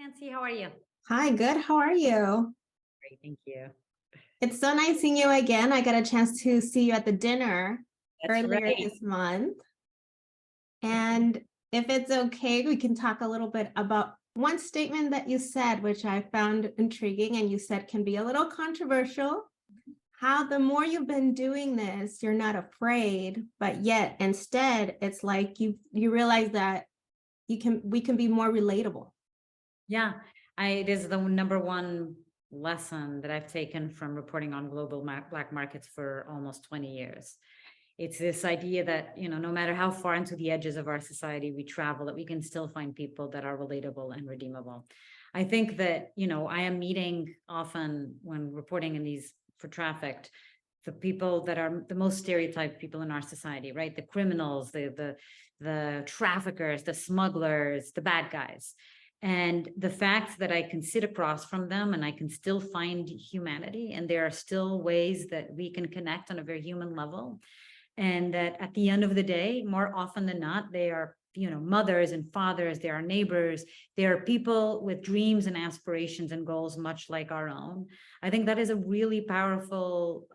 Nancy, how are you? Hi, good. How are you? Great, thank you. It's so nice seeing you again. I got a chance to see you at the dinner That's earlier right. this month. And if it's okay, we can talk a little bit about one statement that you said, which I found intriguing, and you said can be a little controversial. How the more you've been doing this, you're not afraid, but yet instead it's like you realize that we can be more relatable. Yeah, it is the number one lesson that I've taken from reporting on global black markets for almost 20 years. It's this idea that, no matter how far into the edges of our society we travel, that we can still find people that are relatable and redeemable. I think that, I am meeting often when reporting in these for Trafficked, the people that are the most stereotyped people in our society, right? The criminals, the traffickers, the smugglers, the bad guys. And the fact that I can sit across from them and I can still find humanity, and there are still ways that we can connect on a very human level. And that at the end of the day, more often than not, they are, mothers and fathers, they are neighbors, they are people with dreams and aspirations and goals, much like our own. I think that is a really powerful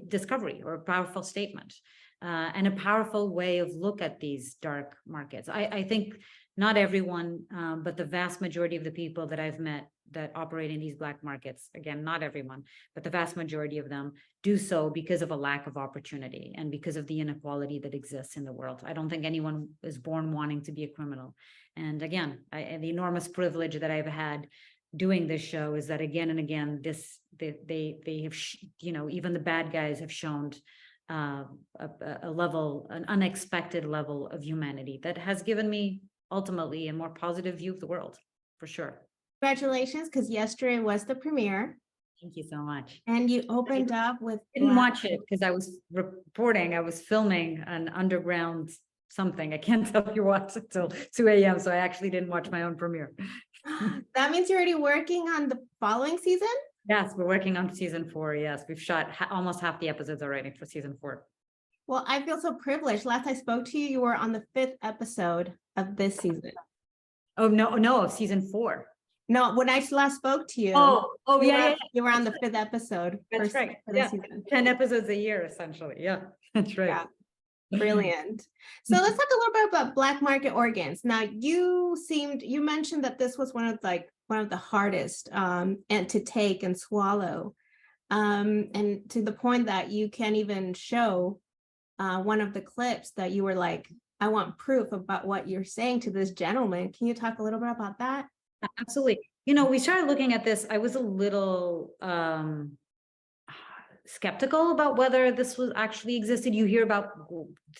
discovery, or a powerful statement, and a powerful way of look at these dark markets. I think not everyone, but the vast majority of the people that I've met that operate in these black markets, again, not everyone, but the vast majority of them do so because of a lack of opportunity and because of the inequality that exists in the world. I don't think anyone is born wanting to be a criminal. And again, the enormous privilege that I've had doing this show is that again and again, they have, even the bad guys have shown an unexpected level of humanity that has given me ultimately a more positive view of the world, for sure. Congratulations, because yesterday was the premiere. Thank you so much. And you opened up with didn't watch it because I was reporting, I was filming an underground something. I can't tell you what until 2 a.m. So I actually didn't watch my own premiere. That means you're already working on the following season? Yes, we're working on season 4. Yes, we've shot almost half the episodes already for season 4. Well, I feel so privileged. Last I spoke to you, you were on the 5th episode of this season. Oh, no, of season 4. No, when I last spoke to you. Yeah. You were on the 5th episode. That's right. Yeah. Season. 10 episodes a year, essentially. Yeah, that's right. Yeah. Brilliant. So let's talk a little bit about black market organs. Now, you mentioned that this was one of the hardest and to take and swallow. And to the point that you can't even show one of the clips that you were like, I want proof about what you're saying to this gentleman. Can you talk a little bit about that? Absolutely. We started looking at this. I was a little skeptical about whether this was actually existed. You hear about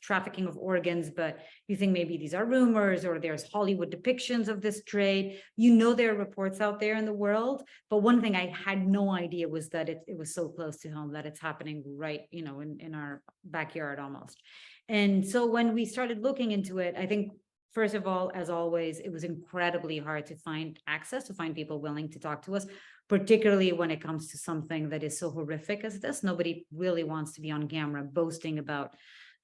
trafficking of organs, but you think maybe these are rumors, or there's Hollywood depictions of this trade. There are reports out there in the world, but one thing I had no idea was that it was so close to home, that it's happening right, in our backyard almost. And so when we started looking into it, I think, first of all, as always, it was incredibly hard to find people willing to talk to us, particularly when it comes to something that is so horrific as this. Nobody really wants to be on camera boasting about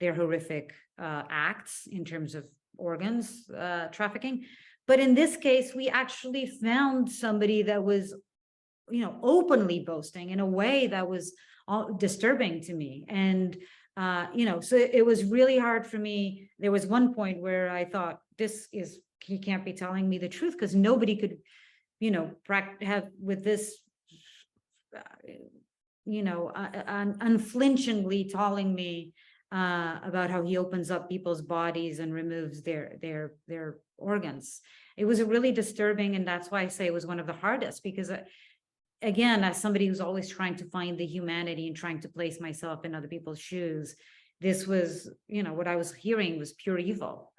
their horrific acts in terms of organs trafficking. But in this case, we actually found somebody that was, openly boasting in a way that was disturbing to me. And so it was really hard for me. There was one point where I thought, he can't be telling me the truth, because nobody could, have with this, unflinchingly telling me about how he opens up people's bodies and removes their organs. It was a really disturbing, and that's why I say it was one of the hardest, because again, as somebody who's always trying to find the humanity and trying to place myself in other people's shoes, this was, what I was hearing was pure evil.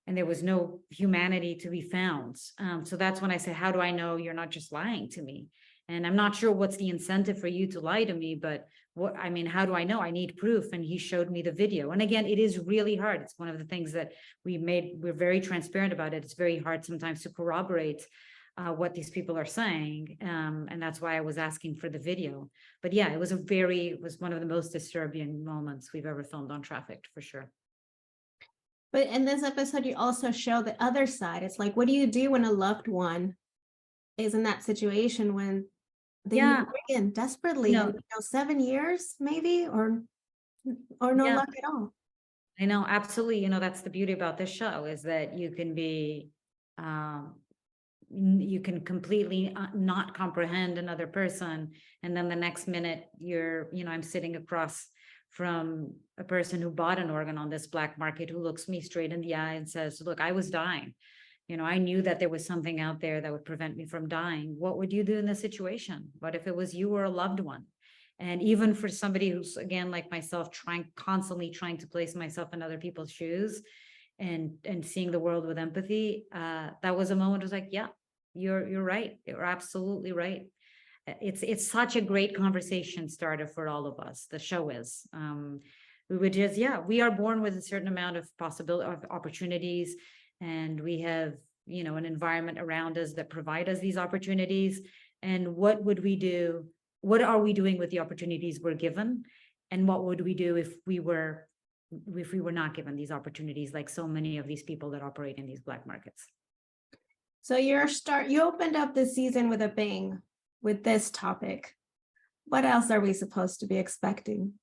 And there was no humanity to be found. So that's when I say, how do I know you're not just lying to me? And I'm not sure what's the incentive for you to lie to me, but how do I know? I need proof. And he showed me the video. And again, it is really hard. It's one of the things that we're very transparent about it. It's very hard sometimes to corroborate what these people are saying. And that's why I was asking for the video. But yeah, it was one of the most disturbing moments we've ever filmed on Trafficked, for sure. But in this episode, you also show the other side. It's like, what do you do when a loved one is in that situation when they need Yeah, organ desperately, you and know, 7 years maybe, or no yeah, luck at all? I know, absolutely. That's the beauty about this show is that you can be, um, you can completely not comprehend another person. And then the next minute I'm sitting across from a person who bought an organ on this black market who looks me straight in the eye and says, look, I was dying. I knew that there was something out there that would prevent me from dying. What would you do in this situation? What if it was you or a loved one? And even for somebody who's, again, like myself, constantly trying to place myself in other people's shoes and seeing the world with empathy, that was a moment. I was like, yeah, you're right. You're absolutely right. It's such a great conversation starter for all of us. The show is. We would just, yeah, we are born with a certain amount of possibility of opportunities, and we have an environment around us that provide us these opportunities. And what would we do? What are we doing with the opportunities we're given? And what would we do if we were not given these opportunities, like so many of these people that operate in these black markets? So you opened up this season with a bang with this topic. What else are we supposed to be expecting?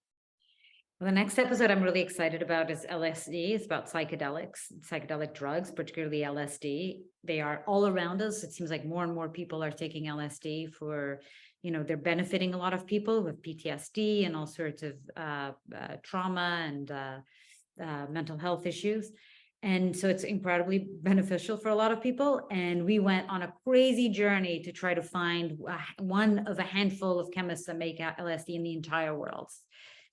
Well, the next episode I'm really excited about is LSD. It's about psychedelic drugs, particularly LSD. They are all around us. It seems like more and more people are taking LSD for, they're benefiting a lot of people with PTSD and all sorts of trauma and mental health issues. And so it's incredibly beneficial for a lot of people. And we went on a crazy journey to try to find one of a handful of chemists that make LSD in the entire world.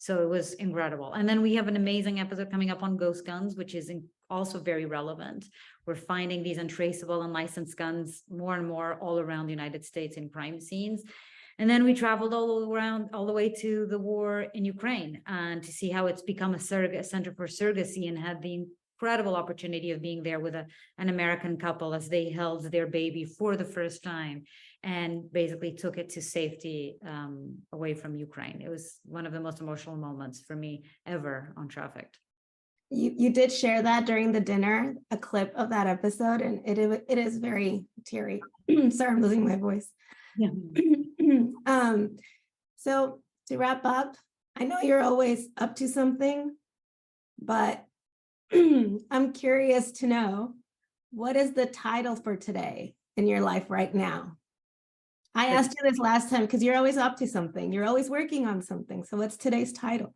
So it was incredible. And then we have an amazing episode coming up on ghost guns, which is also very relevant. We're finding these untraceable and licensed guns more and more all around the United States in crime scenes. And then we traveled all the way to the war in Ukraine and to see how it's become a center for surrogacy, and had the incredible opportunity of being there with an American couple as they held their baby for the first time and basically took it to safety away from Ukraine. It was one of the most emotional moments for me ever on Trafficked. You did share that during the dinner, a clip of that episode, and it is very teary. Sorry, I'm losing my voice. Yeah. So to wrap up, I know you're always up to something, but I'm curious to know, what is the title for today in your life right now? I asked you this last time because you're always up to something. You're always working on something. So what's today's title?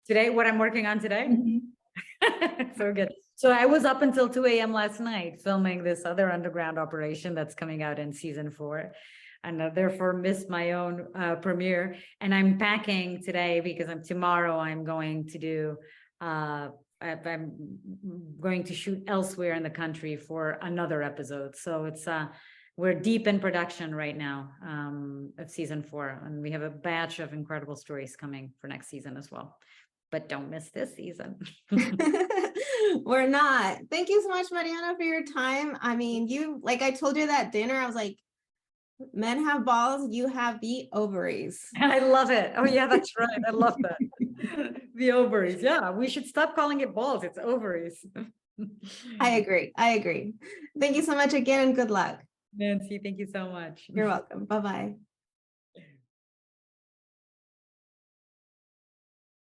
Today, what I'm working on today? Mm-hmm. So good. So I was up until 2 a.m. last night filming this other underground operation that's coming out in season 4. And therefore missed my own premiere. And I'm packing today because tomorrow I'm going to do I'm going to shoot elsewhere in the country for another episode. So it's we're deep in production right now of season 4, and we have a batch of incredible stories coming for next season as well. But don't miss this season. We're not. Thank you so much, Mariana, for your time. I mean, like I told you that dinner, I was like, men have balls, you have the ovaries. I love it. Oh yeah, that's right. I love that. The ovaries. Yeah, we should stop calling it balls. It's ovaries. I agree. Thank you so much again, and good luck. Nancy, thank you so much. You're welcome. Bye-bye.